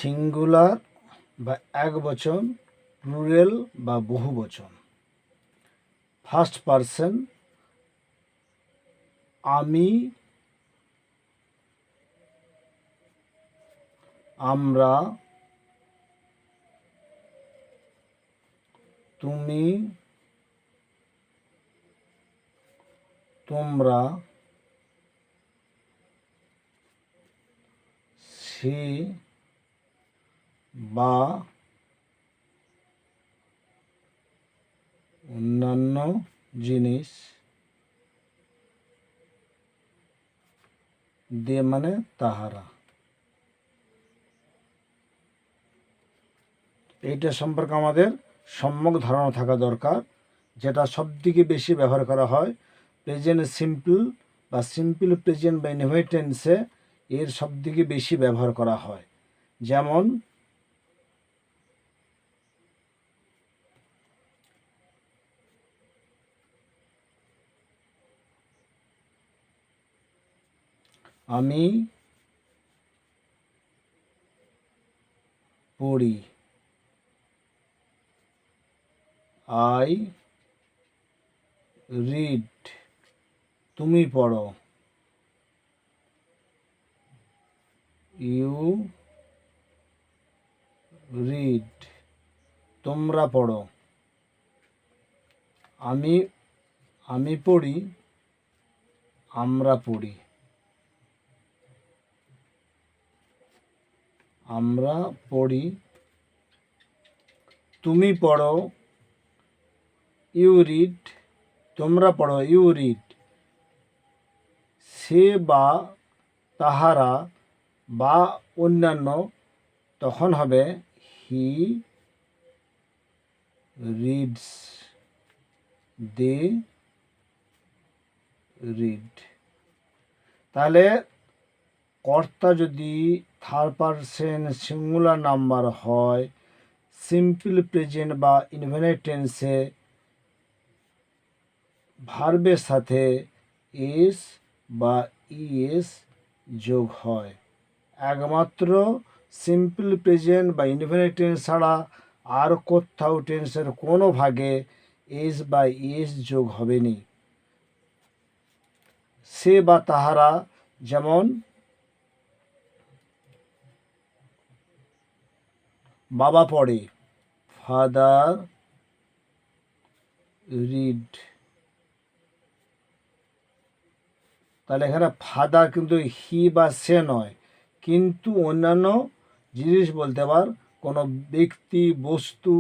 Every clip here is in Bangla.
সিঙ্গুলার বা একবচন, প্লুরাল বা বহুবচন। ফার্স্ট পারসন আমি, আমরা, তুমি, তোমরা, সে বা অন্যান্য জিনিস, দে মানে তাহারা। এইটা সম্পর্কে আমাদের সম্যক ধারণা থাকা দরকার। যেটা সবথেকে বেশি ব্যবহার করা হয় প্রেজেন্ট সিম্পল বা সিম্পল প্রেজেন্ট বা ইনডিফিনিট টেন্সে এর সবথেকে বেশি ব্যবহার করা হয়। যেমন আমি পড়ি, আই রিড, তুমি পড়ো, ইউ রিড, তোমরা পড়ো। আমি পড়ি, আমরা পড়ি, আমরা পড়ি, তুমি পড়ো, ইউ রিড, তোমরা পড়ো, ইউ রিড। সে বা তাহারা বা অন্যান্য তখন হবে হি রিডস, দে রিড। তাহলে কর্তা যদি থার্ড পারসন সিঙ্গুলার নাম্বার হয়, সিম্পল প্রেজেন্ট বা ইনডিফিনিট টেন্সে ভার্বের সাথে এস বা ইএস যোগ হয়। একমাত্র সিম্পল প্রেজেন্ট বা ইনডিফিনিট টেন্স ছাড়া আর কোথাও টেন্সের কোনো ভাগে এস বা ইএস যোগ হবে নি। সে বা তাহারা, যেমন বাবা পড়ে, ফাদার রিড। তাহলে এখানে ফাদার কিন্তু হি বা সে নয়, কিন্তু অন্যান্য জিনিস বলতে পার, কোনো ব্যক্তি, বস্তু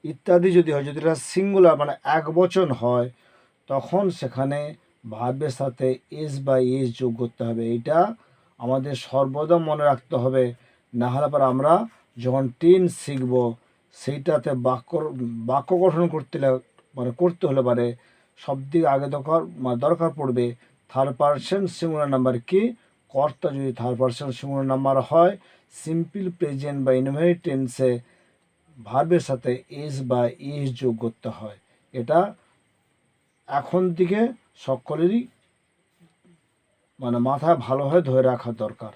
ইত্যাদি যদি হয়, যদি এটা সিঙ্গুলার মানে এক বচন হয়, তখন সেখানে ভার্বের সাথে এস বা এস যোগ করতে হবে। এটা আমাদের সর্বদা মনে রাখতে হবে, না হলে পর আমরা যখন টেন্স শিখব সেইটাতে বাক্য গঠন করতে হলে পারে সবদিকে আগে দরকার পড়বে থার্ড পারসন সিঙ্গুলার নাম্বার কি। কর্তা যদি থার্ড পারসন সিঙ্গুলার নাম্বার হয়, সিম্পল প্রেজেন্ট বা ইনডিফিনিট টেন্সে ভার্বের সাথে এস বা এস যোগ করতে হয়। এটা এখন থেকে সকলেরই মাথায় ভালোভাবে ধরে রাখা দরকার।